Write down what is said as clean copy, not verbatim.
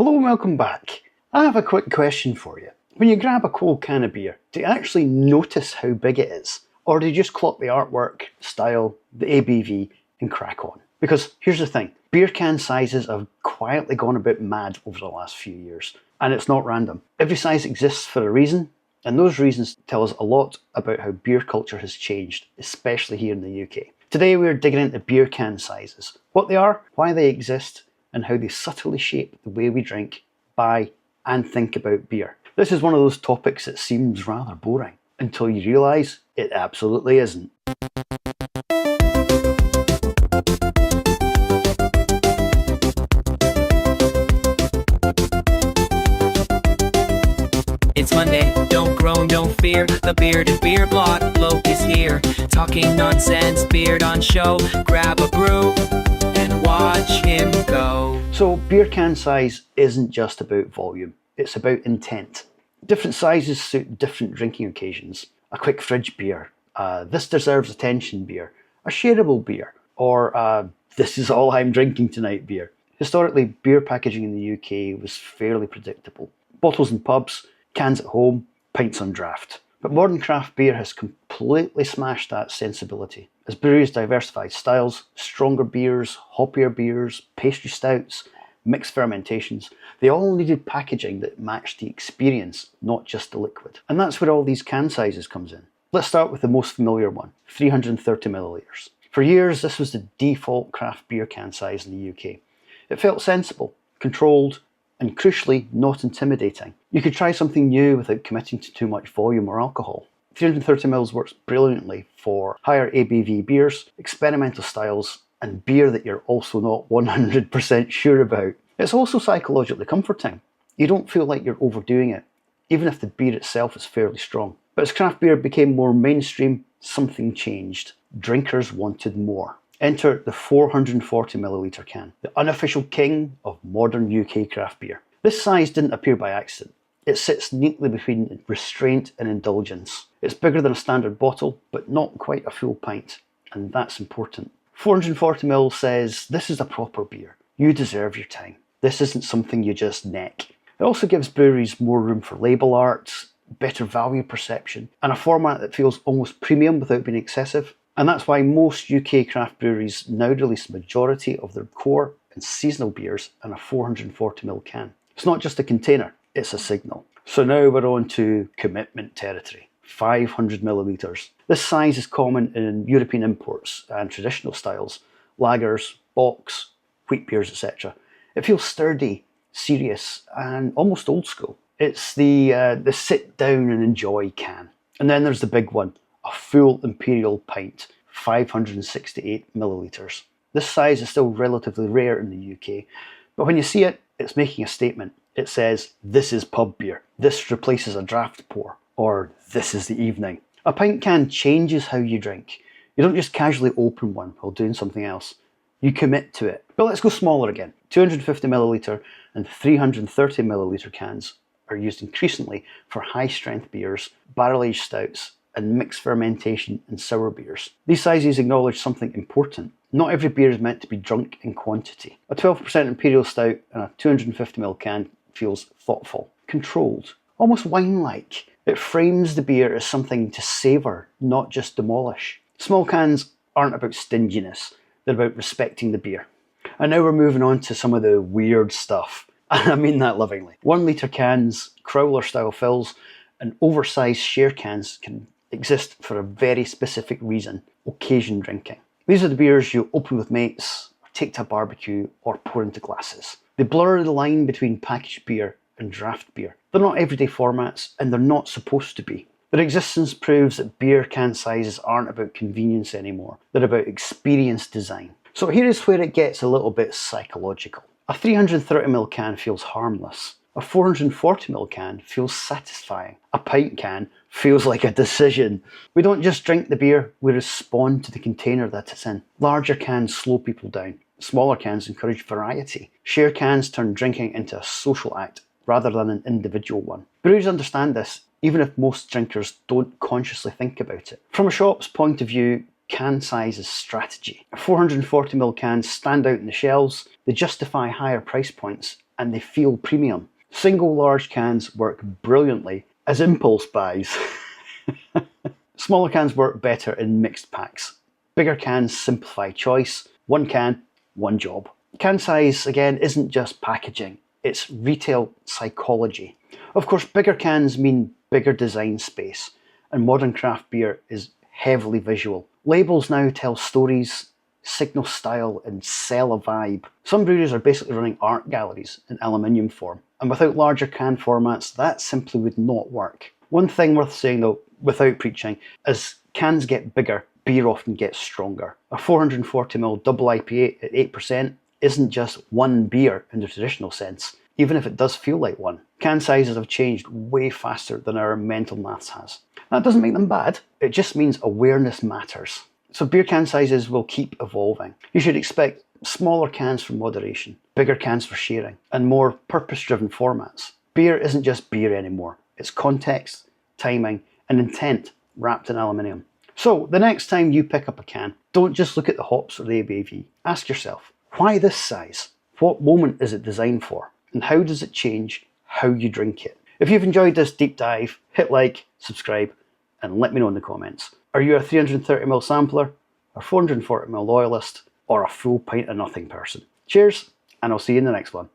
Hello and welcome back. I have a quick question for you. When you grab a cold can of beer, do you actually notice how big it is? Or do you just clock the artwork, style, the ABV and crack on? Because here's the thing, beer can sizes have quietly gone a bit mad over the last few years. And it's not random. Every size exists for a reason, and those reasons tell us a lot about how beer culture has changed, especially here in the UK. Today we're digging into beer can sizes, what they are, why they exist, and how they subtly shape the way we drink, buy, and think about beer. This is one of those topics that seems rather boring, until you realise it absolutely isn't. It's Monday, don't groan, don't fear. The Bearded Beer Blog bloke is here. Talking nonsense, beard on show. Grab a brew and watch him go. So beer can size isn't just about volume, it's about intent. Different sizes suit different drinking occasions. A quick fridge beer, this deserves attention beer, a shareable beer, or this is all I'm drinking tonight beer. Historically, beer packaging in the UK was fairly predictable. Bottles in pubs, cans at home, pints on draft. But modern craft beer has completely smashed that sensibility. As breweries diversified styles, stronger beers, hoppier beers, pastry stouts, mixed fermentations, they all needed packaging that matched the experience, not just the liquid. And that's where all these can sizes comes in. Let's start with the most familiar one, 330 millilitres. For years, this was the default craft beer can size in the UK. It felt sensible, controlled, and crucially, not intimidating. You could try something new without committing to too much volume or alcohol. 330ml works brilliantly for higher ABV beers, experimental styles, and beer that you're also not 100% sure about. It's also psychologically comforting. You don't feel like you're overdoing it, even if the beer itself is fairly strong. But as craft beer became more mainstream, something changed. Drinkers wanted more. Enter the 440ml can, the unofficial king of modern UK craft beer. This size didn't appear by accident. It sits neatly between restraint and indulgence. It's bigger than a standard bottle, but not quite a full pint, and that's important. 440ml says, this is a proper beer. You deserve your time. This isn't something you just neck. It also gives breweries more room for label art, better value perception, and a format that feels almost premium without being excessive. And that's why most UK craft breweries now release the majority of their core and seasonal beers in a 440ml can. It's not just a container, it's a signal. So now we're on to commitment territory, 500ml. This size is common in European imports and traditional styles, lagers, bocks, wheat beers, etc. It feels sturdy, serious, and almost old school. It's the sit down and enjoy can. And then there's the big one, a full imperial pint, 568ml. This size is still relatively rare in the UK, but when you see it, it's making a statement. It says, this is pub beer, this replaces a draft pour, or this is the evening. A pint can changes how you drink. You don't just casually open one while doing something else. You commit to it. But let's go smaller again. 250ml and 330ml cans are used increasingly for high strength beers, barrel-aged stouts, and mixed fermentation and sour beers. These sizes acknowledge something important. Not every beer is meant to be drunk in quantity. A 12% imperial stout in a 250ml can feels thoughtful, controlled, almost wine-like. It frames the beer as something to savour, not just demolish. Small cans aren't about stinginess, they're about respecting the beer. And now we're moving on to some of the weird stuff. And I mean that lovingly. 1 litre cans, crowler style fills, and oversized share cans can exist for a very specific reason, occasion drinking. These are the beers you open with mates, or take to a barbecue, or pour into glasses. They blur the line between packaged beer and draft beer. They're not everyday formats, and they're not supposed to be. Their existence proves that beer can sizes aren't about convenience anymore. They're about experience design. So here is where it gets a little bit psychological. A 330ml can feels harmless. A 440ml can feels satisfying. A pint can feels like a decision. We don't just drink the beer, we respond to the container that it's in. Larger cans slow people down. Smaller cans encourage variety. Share cans turn drinking into a social act rather than an individual one. Breweries understand this, even if most drinkers don't consciously think about it. From a shop's point of view, can size is strategy. 440ml cans stand out in the shelves, they justify higher price points, and they feel premium. Single large cans work brilliantly as impulse buys. Smaller cans work better in mixed packs. Bigger cans simplify choice. One can, one job. Can size, again, isn't just packaging. It's retail psychology. Of course, bigger cans mean bigger design space, and modern craft beer is heavily visual. Labels now tell stories, signal style, and sell a vibe. Some breweries are basically running art galleries in aluminium form, and without larger can formats, that simply would not work. One thing worth saying though, without preaching, as cans get bigger, beer often gets stronger. A 440ml double IPA at 8% isn't just one beer in the traditional sense, even if it does feel like one. Can sizes have changed way faster than our mental maths has. That doesn't make them bad, it just means awareness matters. So beer can sizes will keep evolving. You should expect smaller cans for moderation, bigger cans for sharing, and more purpose-driven formats. Beer isn't just beer anymore, it's context, timing, and intent wrapped in aluminium. So the next time you pick up a can, don't just look at the hops or the ABV. Ask yourself, why this size? What moment is it designed for? And how does it change how you drink it? If you've enjoyed this deep dive, hit like, subscribe, and let me know in the comments. Are you a 330ml sampler, a 440ml loyalist, or a full pint of nothing person? Cheers, and I'll see you in the next one.